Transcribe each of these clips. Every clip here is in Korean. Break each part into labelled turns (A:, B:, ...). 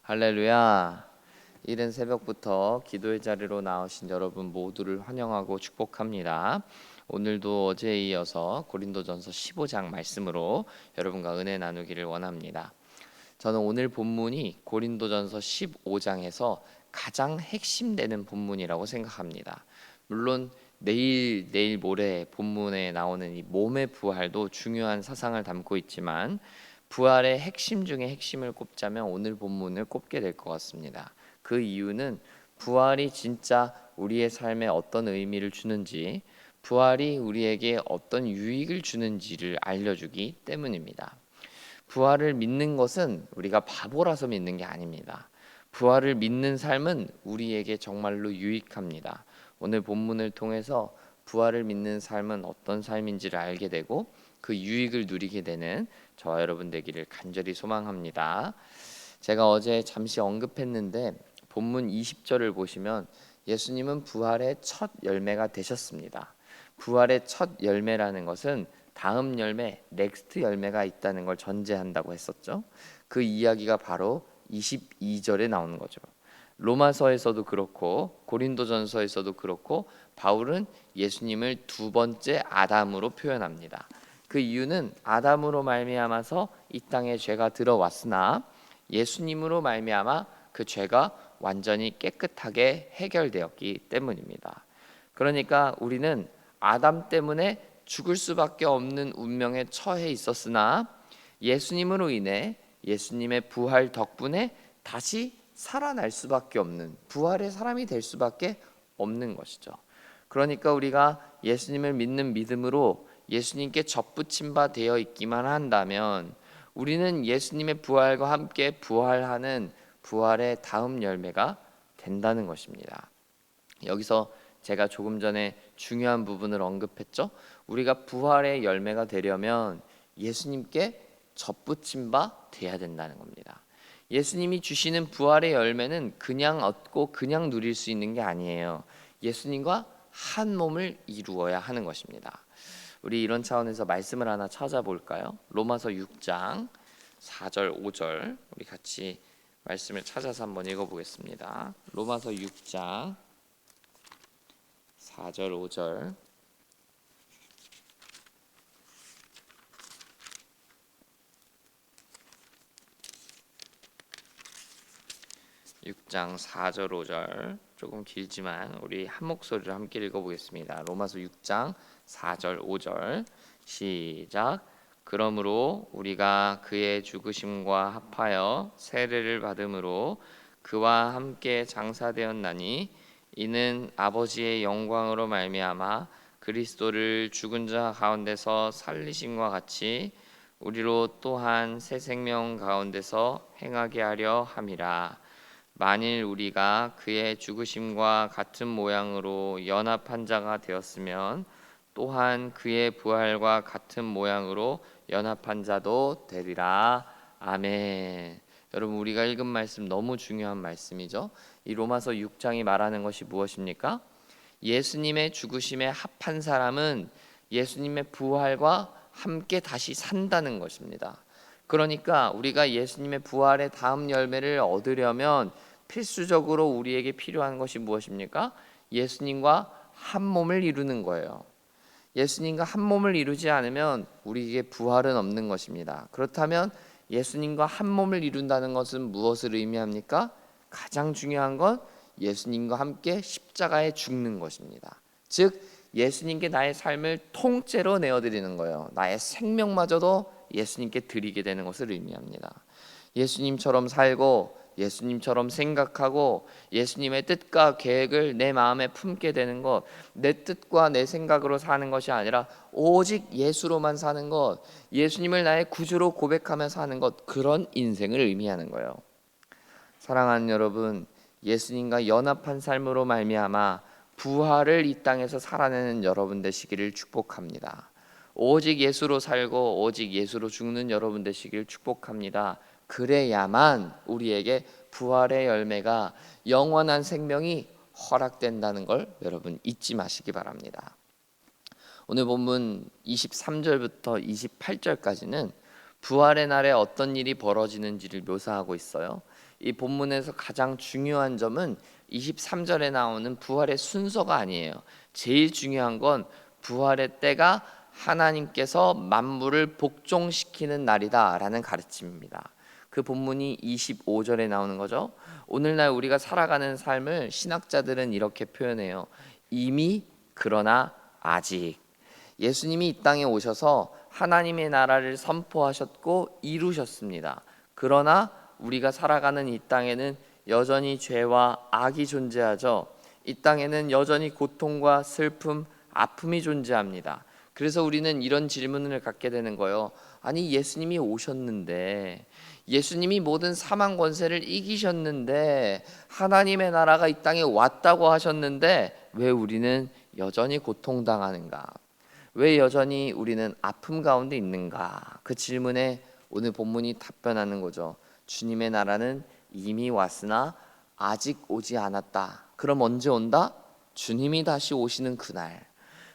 A: 할렐루야. 이른 새벽부터 기도의 자리로 나오신 여러분 모두를 환영하고 축복합니다. 오늘도 어제에 이어서 고린도전서 15장 말씀으로 여러분과 은혜 나누기를 원합니다. 저는 오늘 본문이 고린도전서 15장에서 가장 핵심되는 본문이라고 생각합니다. 물론 내일 모레 본문에 나오는 이 몸의 부활도 중요한 사상을 담고 있지만 부활의 핵심 중에 핵심을 꼽자면 오늘 본문을 꼽게 될 것 같습니다. 그 이유는 부활이 진짜 우리의 삶에 어떤 의미를 주는지, 부활이 우리에게 어떤 유익을 주는지를 알려주기 때문입니다. 부활을 믿는 것은 우리가 바보라서 믿는 게 아닙니다. 부활을 믿는 삶은 우리에게 정말로 유익합니다. 오늘 본문을 통해서 부활을 믿는 삶은 어떤 삶인지를 알게 되고 그 유익을 누리게 되는 저와 여러분 되기를 간절히 소망합니다. 제가 어제 잠시 언급했는데 본문 20절을 보시면 예수님은 부활의 첫 열매가 되셨습니다. 부활의 첫 열매라는 것은 다음 열매, 넥스트 열매가 있다는 걸 전제한다고 했었죠. 그 이야기가 바로 22절에 나오는 거죠. 로마서에서도 그렇고 고린도전서에서도 그렇고 바울은 예수님을 두 번째 아담으로 표현합니다. 그 이유는 아담으로 말미암아서 이 땅에 죄가 들어왔으나 예수님으로 말미암아 그 죄가 완전히 깨끗하게 해결되었기 때문입니다. 그러니까 우리는 아담 때문에 죽을 수밖에 없는 운명에 처해 있었으나 예수님으로 인해 예수님의 부활 덕분에 다시 살아날 수밖에 없는 부활의 사람이 될 수밖에 없는 것이죠. 그러니까 우리가 예수님을 믿는 믿음으로 예수님께 접붙임 바 되어 있기만 한다면 우리는 예수님의 부활과 함께 부활하는 부활의 다음 열매가 된다는 것입니다. 여기서 제가 조금 전에 중요한 부분을 언급했죠. 우리가 부활의 열매가 되려면 예수님께 접붙임 바 돼야 된다는 겁니다. 예수님이 주시는 부활의 열매는 그냥 얻고 그냥 누릴 수 있는 게 아니에요. 예수님과 한 몸을 이루어야 하는 것입니다. 우리 이런 차원에서 말씀을 하나 찾아볼까요? 로마서 6장 4절 5절 우리 같이 말씀을 찾아서 한번 읽어보겠습니다. 로마서 6장 4절 5절 6장 4절 5절 조금 길지만 우리 한 목소리로 함께 읽어보겠습니다. 로마서 6장 4절 5절 시작. 그러므로 우리가 그의 죽으심과 합하여 세례를 받음으로 그와 함께 장사되었나니 이는 아버지의 영광으로 말미암아 그리스도를 죽은 자 가운데서 살리심과 같이 우리로 또한 새 생명 가운데서 행하게 하려 함이라. 만일 우리가 그의 죽으심과 같은 모양으로 연합한 자가 되었으면 또한 그의 부활과 같은 모양으로 연합한 자도 되리라. 아멘. 여러분 우리가 읽은 말씀 너무 중요한 말씀이죠. 이 로마서 6장이 말하는 것이 무엇입니까? 예수님의 죽으심에 합한 사람은 예수님의 부활과 함께 다시 산다는 것입니다. 그러니까 우리가 예수님의 부활의 다음 열매를 얻으려면 필수적으로 우리에게 필요한 것이 무엇입니까? 예수님과 한 몸을 이루는 거예요. 예수님과 한 몸을 이루지 않으면 우리에게 부활은 없는 것입니다. 그렇다면 예수님과 한 몸을 이룬다는 것은 무엇을 의미합니까? 가장 중요한 건 예수님과 함께 십자가에 죽는 것입니다. 즉 예수님께 나의 삶을 통째로 내어드리는 거예요. 나의 생명마저도 예수님께 드리게 되는 것을 의미합니다. 예수님처럼 살고 예수님처럼 생각하고 예수님의 뜻과 계획을 내 마음에 품게 되는 것, 내 뜻과 내 생각으로 사는 것이 아니라 오직 예수로만 사는 것, 예수님을 나의 구주로 고백하며 사는 것, 그런 인생을 의미하는 거예요. 사랑하는 여러분, 예수님과 연합한 삶으로 말미암아 부활을 이 땅에서 살아내는 여러분 되시기를 축복합니다. 오직 예수로 살고 오직 예수로 죽는 여러분 되시기를 축복합니다. 그래야만 우리에게 부활의 열매가 영원한 생명이 허락된다는 걸 여러분 잊지 마시기 바랍니다. 오늘 본문 23절부터 28절까지는 부활의 날에 어떤 일이 벌어지는지를 묘사하고 있어요. 이 본문에서 가장 중요한 점은 23절에 나오는 부활의 순서가 아니에요. 제일 중요한 건 부활의 때가 하나님께서 만물을 복종시키는 날이다라는 가르침입니다. 그 본문이 25절에 나오는 거죠. 오늘날 우리가 살아가는 삶을 신학자들은 이렇게 표현해요. 이미 그러나 아직. 예수님이 이 땅에 오셔서 하나님의 나라를 선포하셨고 이루셨습니다. 그러나 우리가 살아가는 이 땅에는 여전히 죄와 악이 존재하죠. 이 땅에는 여전히 고통과 슬픔, 아픔이 존재합니다. 그래서 우리는 이런 질문을 갖게 되는 거예요. 아니, 예수님이 오셨는데, 예수님이 모든 사망 권세를 이기셨는데, 하나님의 나라가 이 땅에 왔다고 하셨는데 왜 우리는 여전히 고통당하는가? 왜 여전히 우리는 아픔 가운데 있는가? 그 질문에 오늘 본문이 답변하는 거죠. 주님의 나라는 이미 왔으나 아직 오지 않았다. 그럼 언제 온다? 주님이 다시 오시는 그날,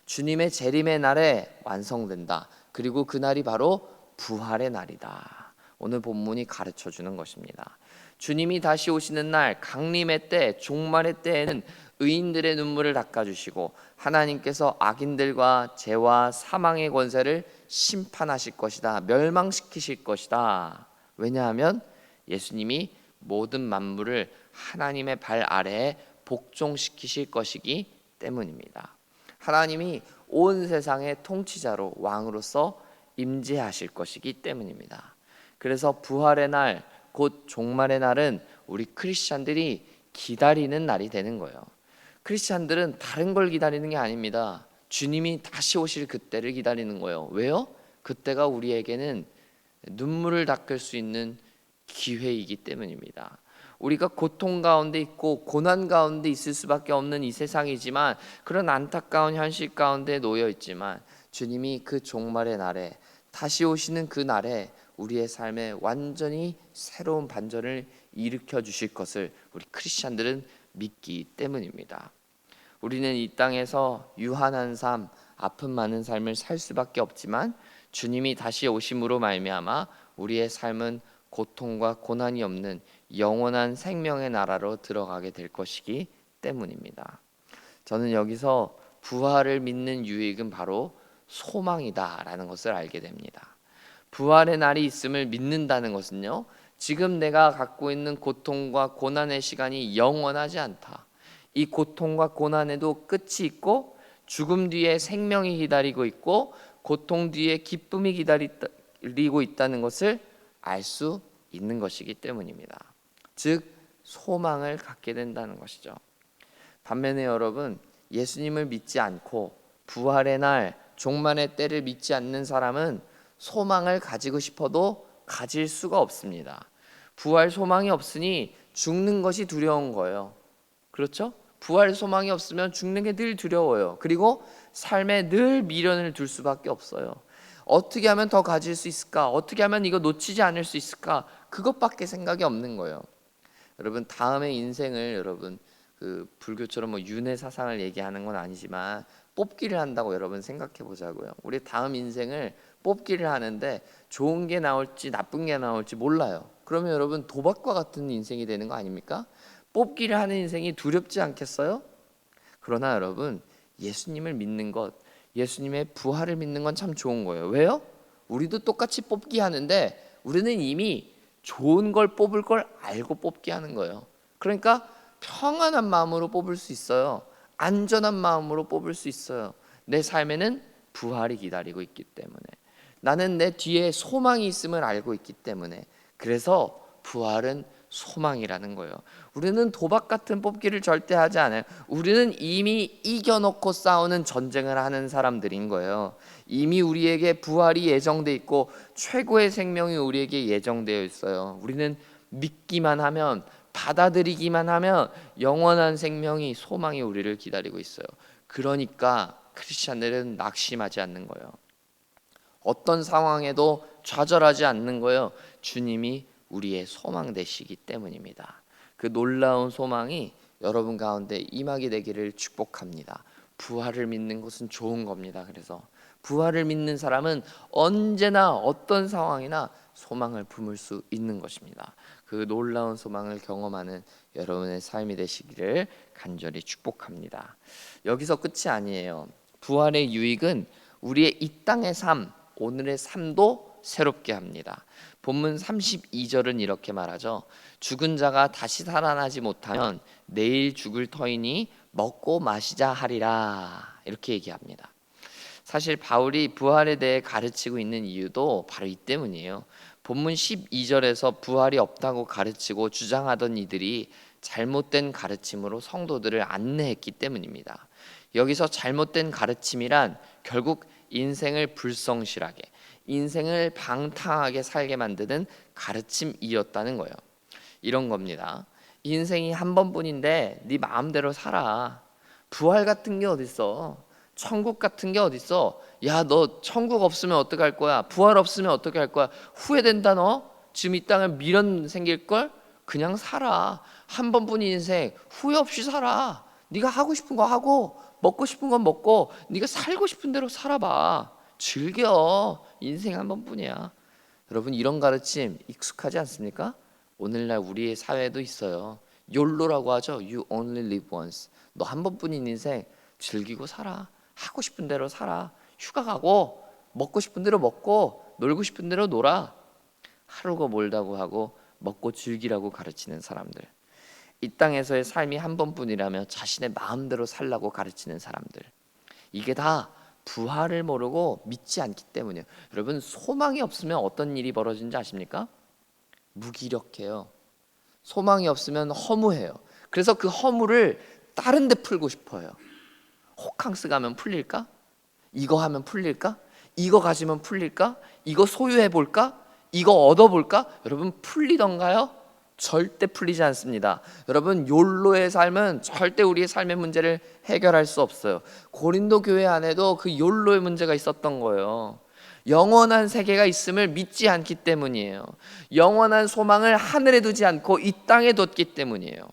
A: 주님의 재림의 날에 완성된다. 그리고 그날이 바로 부활의 날이다. 오늘 본문이 가르쳐 주는 것입니다. 주님이 다시 오시는 날, 강림의 때, 종말의 때에는 의인들의 눈물을 닦아주시고 하나님께서 악인들과 죄와 사망의 권세를 심판하실 것이다. 멸망시키실 것이다. 왜냐하면 예수님이 모든 만물을 하나님의 발 아래에 복종시키실 것이기 때문입니다. 하나님이 온 세상의 통치자로 왕으로서 임재하실 것이기 때문입니다. 그래서 부활의 날, 곧 종말의 날은 우리 크리스찬들이 기다리는 날이 되는 거예요. 크리스찬들은 다른 걸 기다리는 게 아닙니다. 주님이 다시 오실 그때를 기다리는 거예요. 왜요? 그때가 우리에게는 눈물을 닦을 수 있는 기회이기 때문입니다. 우리가 고통 가운데 있고 고난 가운데 있을 수밖에 없는 이 세상이지만, 그런 안타까운 현실 가운데 놓여 있지만, 주님이 그 종말의 날에, 다시 오시는 그 날에 우리의 삶에 완전히 새로운 반전을 일으켜 주실 것을 우리 크리스찬들은 믿기 때문입니다. 우리는 이 땅에서 유한한 삶, 아픔 많은 삶을 살 수밖에 없지만, 주님이 다시 오심으로 말미암아 우리의 삶은 고통과 고난이 없는 영원한 생명의 나라로 들어가게 될 것이기 때문입니다. 저는 여기서 부활을 믿는 유익은 바로 소망이다라는 것을 알게 됩니다. 부활의 날이 있음을 믿는다는 것은요, 지금 내가 갖고 있는 고통과 고난의 시간이 영원하지 않다. 이 고통과 고난에도 끝이 있고 죽음 뒤에 생명이 기다리고 있고 고통 뒤에 기쁨이 기다리고 있다는 것을 알 수 있는 것이기 때문입니다. 즉 소망을 갖게 된다는 것이죠. 반면에 여러분, 예수님을 믿지 않고 부활의 날, 종말의 때를 믿지 않는 사람은 소망을 가지고 싶어도 가질 수가 없습니다. 부활 소망이 없으니 죽는 것이 두려운 거예요. 그렇죠? 부활 소망이 없으면 죽는 게 늘 두려워요. 그리고 삶에 늘 미련을 둘 수밖에 없어요. 어떻게 하면 더 가질 수 있을까? 어떻게 하면 이거 놓치지 않을 수 있을까? 그것밖에 생각이 없는 거예요. 여러분, 다음의 인생을 여러분 그 불교처럼 뭐 윤회 사상을 얘기하는 건 아니지만 뽑기를 한다고 여러분 생각해 보자고요. 우리 다음 인생을 뽑기를 하는데 좋은 게 나올지 나쁜 게 나올지 몰라요. 그러면 여러분 도박과 같은 인생이 되는 거 아닙니까? 뽑기를 하는 인생이 두렵지 않겠어요? 그러나 여러분, 예수님을 믿는 것, 예수님의 부활을 믿는 건 참 좋은 거예요. 왜요? 우리도 똑같이 뽑기 하는데 우리는 이미 좋은 걸 뽑을 걸 알고 뽑기 하는 거예요. 그러니까 평안한 마음으로 뽑을 수 있어요. 안전한 마음으로 뽑을 수 있어요. 내 삶에는 부활이 기다리고 있기 때문에, 나는 내 뒤에 소망이 있음을 알고 있기 때문에, 그래서 부활은 소망이라는 거예요. 우리는 도박 같은 뽑기를 절대 하지 않아요. 우리는 이미 이겨놓고 싸우는 전쟁을 하는 사람들인 거예요. 이미 우리에게 부활이 예정돼 있고 최고의 생명이 우리에게 예정되어 있어요. 우리는 믿기만 하면, 받아들이기만 하면 영원한 생명이, 소망이 우리를 기다리고 있어요. 그러니까 크리스찬들은 낙심하지 않는 거예요. 어떤 상황에도 좌절하지 않는 거예요. 주님이 우리의 소망 되시기 때문입니다. 그 놀라운 소망이 여러분 가운데 임하게 되기를 축복합니다. 부활을 믿는 것은 좋은 겁니다. 그래서 부활을 믿는 사람은 언제나 어떤 상황이나 소망을 품을 수 있는 것입니다. 그 놀라운 소망을 경험하는 여러분의 삶이 되시기를 간절히 축복합니다. 여기서 끝이 아니에요. 부활의 유익은 우리의 이 땅의 삶, 오늘의 삶도 새롭게 합니다. 본문 32절은 이렇게 말하죠. 죽은 자가 다시 살아나지 못하면 내일 죽을 터이니 먹고 마시자 하리라, 이렇게 얘기합니다. 사실 바울이 부활에 대해 가르치고 있는 이유도 바로 이 때문이에요. 본문 12절에서 부활이 없다고 가르치고 주장하던 이들이 잘못된 가르침으로 성도들을 안내했기 때문입니다. 여기서 잘못된 가르침이란 결국 인생을 불성실하게, 인생을 방탕하게 살게 만드는 가르침이었다는 거예요. 이런 겁니다. 인생이 한 번뿐인데 네 마음대로 살아. 부활 같은 게 어딨어? 천국 같은 게 어딨어? 야, 너 천국 없으면 어떡할 거야? 부활 없으면 어떻게 할 거야? 후회된다 너? 지금 이 땅에 미련 생길걸? 그냥 살아. 한 번뿐인 인생 후회 없이 살아. 네가 하고 싶은 거 하고 먹고 싶은 건 먹고 네가 살고 싶은 대로 살아봐. 즐겨. 인생 한 번뿐이야. 여러분, 이런 가르침 익숙하지 않습니까? 오늘날 우리의 사회에도 있어요. 욜로라고 하죠. You only live once. 너 한 번뿐인 인생 즐기고 살아. 하고 싶은 대로 살아. 휴가 가고 먹고 싶은 대로 먹고 놀고 싶은 대로 놀아. 하루가 멀다고 하고 먹고 즐기라고 가르치는 사람들. 이 땅에서의 삶이 한 번뿐이라며 자신의 마음대로 살라고 가르치는 사람들. 이게 다 부활을 모르고 믿지 않기 때문이에요. 여러분, 소망이 없으면 어떤 일이 벌어지는지 아십니까? 무기력해요. 소망이 없으면 허무해요. 그래서 그 허무를 다른 데 풀고 싶어요. 호캉스 가면 풀릴까? 이거 하면 풀릴까? 이거 가지면 풀릴까? 이거 소유해 볼까? 이거 얻어 볼까? 여러분, 풀리던가요? 절대 풀리지 않습니다. 여러분, 욜로의 삶은 절대 우리의 삶의 문제를 해결할 수 없어요. 고린도 교회 안에도 그 욜로의 문제가 있었던 거예요. 영원한 세계가 있음을 믿지 않기 때문이에요. 영원한 소망을 하늘에 두지 않고 이 땅에 뒀기 때문이에요.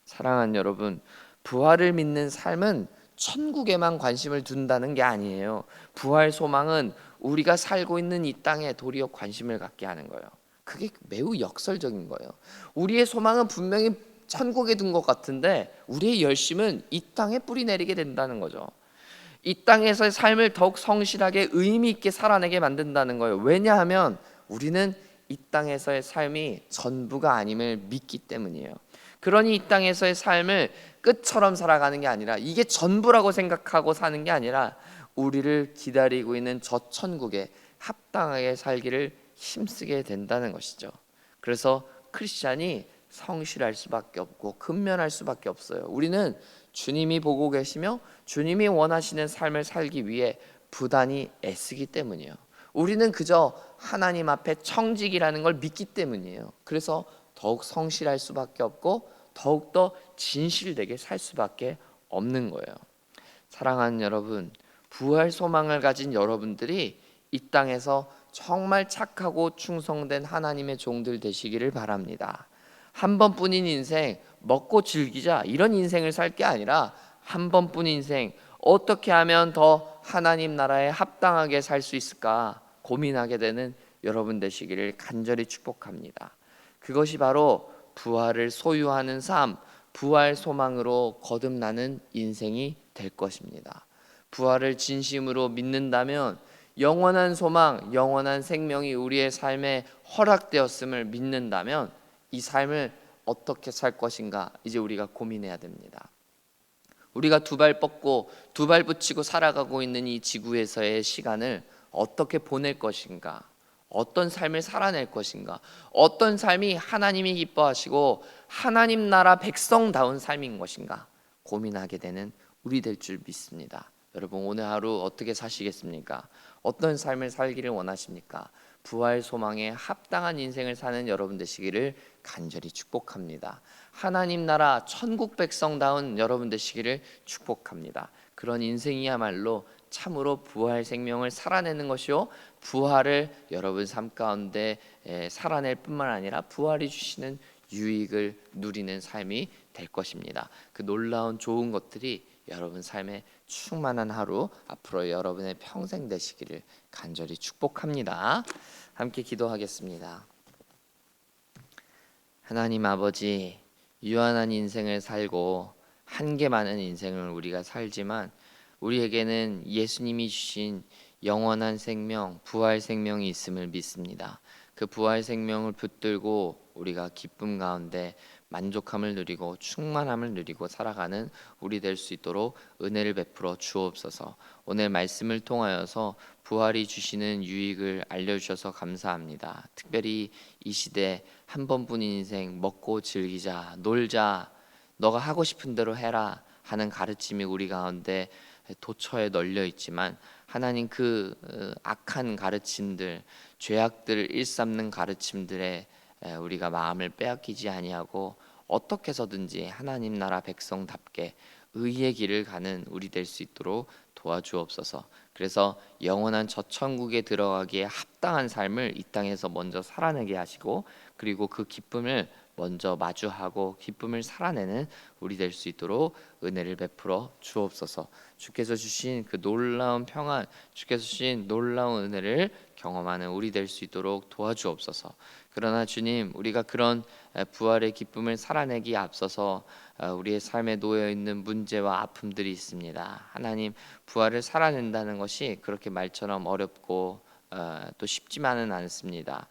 A: 사랑하는 여러분, 부활을 믿는 삶은 천국에만 관심을 둔다는 게 아니에요. 부활 소망은 우리가 살고 있는 이 땅에 도리어 관심을 갖게 하는 거예요. 그게 매우 역설적인 거예요. 우리의 소망은 분명히 천국에 둔 것 같은데 우리의 열심은 이 땅에 뿌리 내리게 된다는 거죠. 이 땅에서의 삶을 더욱 성실하게 의미 있게 살아내게 만든다는 거예요. 왜냐하면 우리는 이 땅에서의 삶이 전부가 아님을 믿기 때문이에요. 그러니 이 땅에서의 삶을 끝처럼 살아가는 게 아니라 이게 전부라고 생각하고 사는 게 아니라 우리를 기다리고 있는 저 천국에 합당하게 살기를 힘쓰게 된다는 것이죠. 그래서 크리스찬이 성실할 수밖에 없고 근면할 수밖에 없어요. 우리는 주님이 보고 계시며 주님이 원하시는 삶을 살기 위해 부단히 애쓰기 때문이에요. 우리는 그저 하나님 앞에 청직이라는 걸 믿기 때문이에요. 그래서 더욱 성실할 수밖에 없고 더욱더 진실되게 살 수밖에 없는 거예요. 사랑하는 여러분, 부활 소망을 가진 여러분들이 이 땅에서 정말 착하고 충성된 하나님의 종들 되시기를 바랍니다. 한 번뿐인 인생 먹고 즐기자, 이런 인생을 살 게 아니라 한 번뿐인 인생 어떻게 하면 더 하나님 나라에 합당하게 살 수 있을까 고민하게 되는 여러분 되시기를 간절히 축복합니다. 그것이 바로 부활을 소유하는 삶, 부활 소망으로 거듭나는 인생이 될 것입니다. 부활을 진심으로 믿는다면 영원한 소망, 영원한 생명이 우리의 삶에 허락되었음을 믿는다면 이 삶을 어떻게 살 것인가 이제 우리가 고민해야 됩니다. 우리가 두 발 뻗고 두 발 붙이고 살아가고 있는 이 지구에서의 시간을 어떻게 보낼 것인가, 어떤 삶을 살아낼 것인가, 어떤 삶이 하나님이 기뻐하시고 하나님 나라 백성다운 삶인 것인가 고민하게 되는 우리 될 줄 믿습니다. 여러분, 오늘 하루 어떻게 사시겠습니까? 어떤 삶을 살기를 원하십니까? 부활 소망에 합당한 인생을 사는 여러분 되시기를 간절히 축복합니다. 하나님 나라 천국 백성다운 여러분 되시기를 축복합니다. 그런 인생이야말로 참으로 부활 생명을 살아내는 것이요, 부활을 여러분 삶 가운데 살아낼 뿐만 아니라 부활이 주시는 유익을 누리는 삶이 될 것입니다. 그 놀라운 좋은 것들이 여러분 삶에 충만한 하루, 앞으로 여러분의 평생 되시기를 간절히 축복합니다. 함께 기도하겠습니다. 하나님 아버지, 유한한 인생을 살고 한계 많은 인생을 우리가 살지만 우리에게는 예수님이 주신 영원한 생명, 부활 생명이 있음을 믿습니다. 그 부활 생명을 붙들고 우리가 기쁨 가운데 만족함을 누리고 충만함을 누리고 살아가는 우리 될 수 있도록 은혜를 베풀어 주옵소서. 오늘 말씀을 통하여서 부활이 주시는 유익을 알려주셔서 감사합니다. 특별히 이 시대 한 번뿐인 인생 먹고 즐기자, 놀자, 너가 하고 싶은 대로 해라 하는 가르침이 우리 가운데 도처에 널려 있지만 하나님 그 악한 가르침들, 죄악들을 일삼는 가르침들에 우리가 마음을 빼앗기지 아니하고 어떻게 해서든지 하나님 나라 백성답게 의의 길을 가는 우리 될 수 있도록 도와주옵소서. 그래서 영원한 저 천국에 들어가기에 합당한 삶을 이 땅에서 먼저 살아내게 하시고 그리고 그 기쁨을 먼저 마주하고 기쁨을 살아내는 우리 될 수 있도록 은혜를 베풀어 주옵소서. 주께서 주신 그 놀라운 평안, 주께서 주신 놀라운 은혜를 경험하는 우리 될 수 있도록 도와주옵소서. 그러나 주님, 우리가 그런 부활의 기쁨을 살아내기에 앞서서 우리의 삶에 놓여 있는 문제와 아픔들이 있습니다. 하나님, 부활을 살아낸다는 것이 그렇게 말처럼 어렵고 또 쉽지만은 않습니다.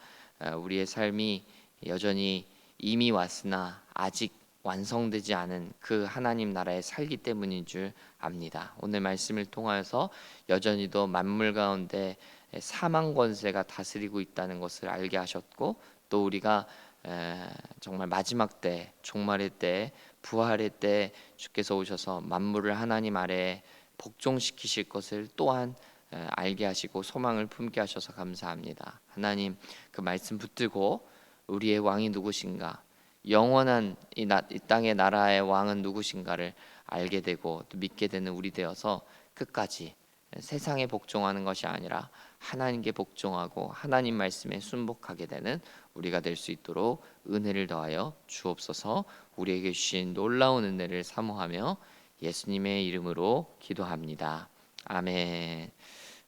A: 우리의 삶이 여전히 이미 왔으나 아직 완성되지 않은 그 하나님 나라에 살기 때문인 줄 압니다. 오늘 말씀을 통하여서 여전히도 만물 가운데 사망 권세가 다스리고 있다는 것을 알게 하셨고 또 우리가 정말 마지막 때 종말의 때 부활의 때 주께서 오셔서 만물을 하나님 아래에 복종시키실 것을 또한 알게 하시고 소망을 품게 하셔서 감사합니다. 하나님 그 말씀 붙들고 우리의 왕이 누구신가, 영원한 이 땅의 나라의 왕은 누구신가를 알게 되고 또 믿게 되는 우리 되어서 끝까지 세상에 복종하는 것이 아니라 하나님께 복종하고 하나님 말씀에 순복하게 되는 우리가 될 수 있도록 은혜를 더하여 주옵소서. 우리에게 주신 놀라운 은혜를 사모하며 예수님의 이름으로 기도합니다. 아멘.